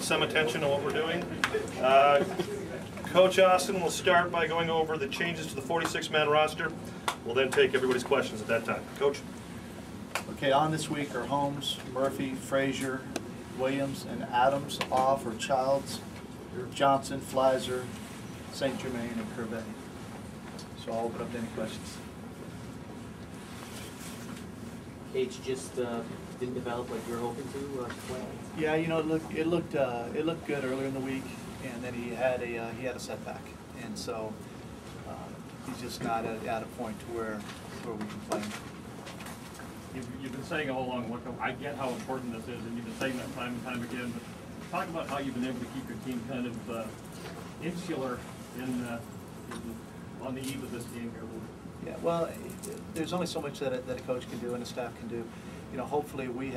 some attention to what we're doing. Coach Austin will start by going over the changes to the 46-man roster. We'll then take everybody's questions at that time. Coach? Okay, on this week are Holmes, Murphy, Frazier, Williams, and Adams off, or Childs, Johnson, Fleiser, St. Germain, and Curvet. So I'll open up to any questions. H just didn't develop like you were hoping to play. Yeah, you know, it looked good earlier in the week, and then he had a setback, and so he's just not at a point to where we can play him. You've been saying all along, look, I get how important this is, and you've been saying that time and time again, but talk about how you've been able to keep your team kind of insular on the eve of this game here. Yeah, well, there's only so much that a coach can do and a staff can do. You know, hopefully we've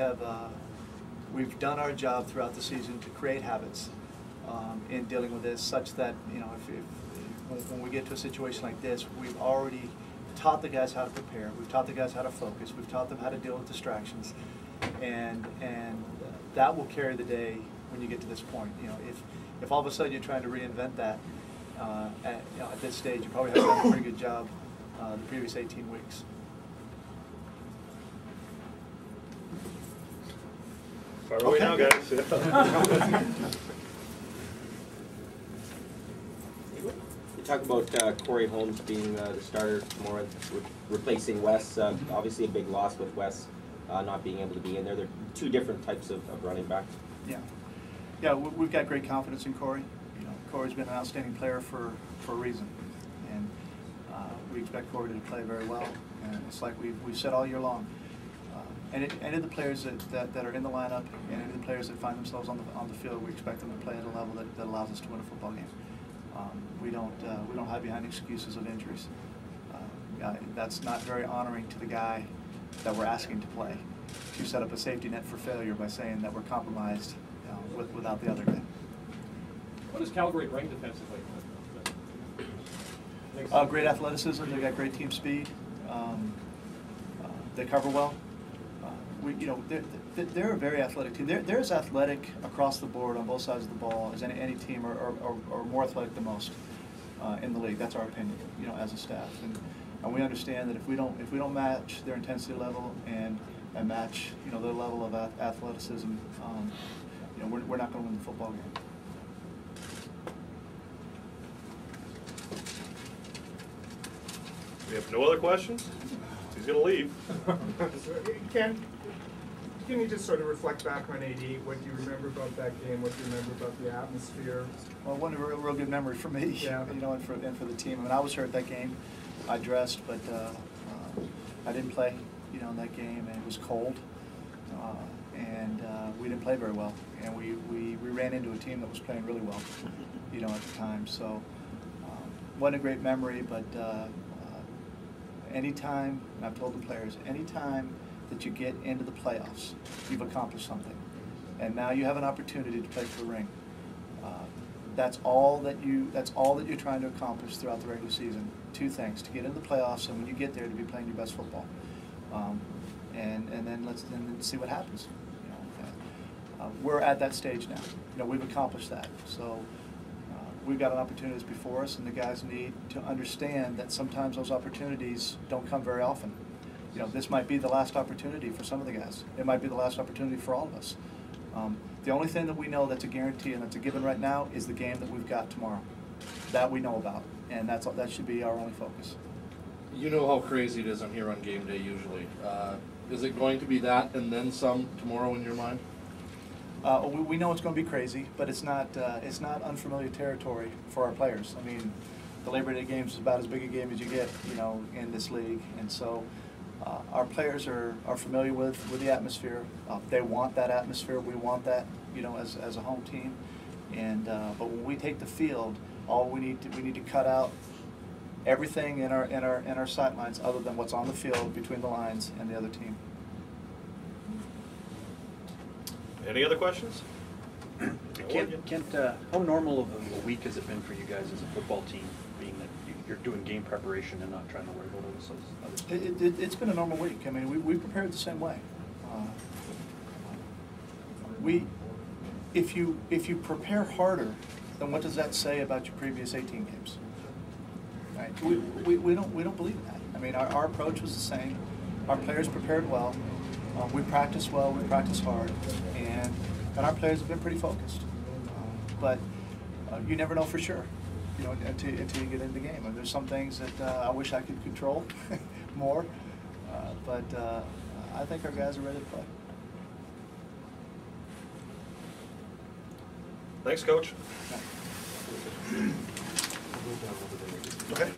done our job throughout the season to create habits in dealing with this, such that, you know, when we get to a situation like this, we've already taught the guys how to prepare. We've taught the guys how to focus. We've taught them how to deal with distractions, and that will carry the day when you get to this point. You know, if all of a sudden you're trying to reinvent that at this stage, you probably have done a pretty good job the previous 18 weeks. Far away now, guys. You talk about Corey Holmes being the starter tomorrow, replacing Wes. Obviously a big loss with Wes not being able to be in there. They're two different types of running backs. Yeah, we've got great confidence in Corey. You know, Corey's been an outstanding player for a reason, and we expect Corey to play very well. And it's like we've said all year long. Any of the players that are in the lineup, and any of the players that find themselves on the field, we expect them to play at a level that allows us to win a football game. We don't hide behind excuses of injuries. That's not very honoring to the guy that we're asking to play, to set up a safety net for failure by saying that we're compromised without the other guy. What does Calgary bring defensively? Great athleticism. They got great team speed. They cover well. They're a very athletic team. They're as athletic across the board on both sides of the ball as any team, or more athletic than most in the league. That's our opinion, you know, as a staff, and we understand that if we don't match their intensity level and match, you know, their level of athleticism, you know, we're not going to win the football game. We have no other questions? He's going to leave. Can you just sort of reflect back on 80? What do you remember about that game? What do you remember about the atmosphere? Well, one real good memory for me, yeah. You know, and for the team. I mean, I was hurt that game. I dressed, but I didn't play, you know, in that game, and it was cold, and we didn't play very well, and we ran into a team that was playing really well, you know, at the time. So, wasn't a great memory, but anytime, and I've told the players, anytime that you get into the playoffs, you've accomplished something, and now you have an opportunity to play for the ring. That's all that you're trying to accomplish throughout the regular season. Two things: to get into the playoffs, and when you get there, to be playing your best football. And then let's see what happens. You know, we're at that stage now. You know, we've accomplished that. So we've got an opportunity that's before us, and the guys need to understand that sometimes those opportunities don't come very often. You know, this might be the last opportunity for some of the guys. It might be the last opportunity for all of us. The only thing that we know that's a guarantee and that's a given right now is the game that we've got tomorrow. That we know about, and that should be our only focus. You know how crazy it is on here on game day usually. Is it going to be that and then some tomorrow in your mind? We know it's going to be crazy, but it's not unfamiliar territory for our players. I mean, the Labor Day game is about as big a game as you get, you know, in this league, and so our players are familiar with the atmosphere. They want that atmosphere. We want that, you know, as a home team. And but when we take the field, we need to cut out everything in our sight lines other than what's on the field between the lines and the other team. Any other questions? Kent, how normal of a week has it been for you guys as a football team, being that you're doing game preparation and not trying to worry about other stuff? It's been a normal week. I mean, we prepared the same way. if you prepare harder, then what does that say about your previous 18 games? Right? We don't believe that. I mean, our approach was the same. Our players prepared well. We practiced well. We practiced hard, and our players have been pretty focused. But you never know for sure, you know, until you get into the game. And there's some things that I wish I could control more, but I think our guys are ready to play. Thanks, Coach. Okay.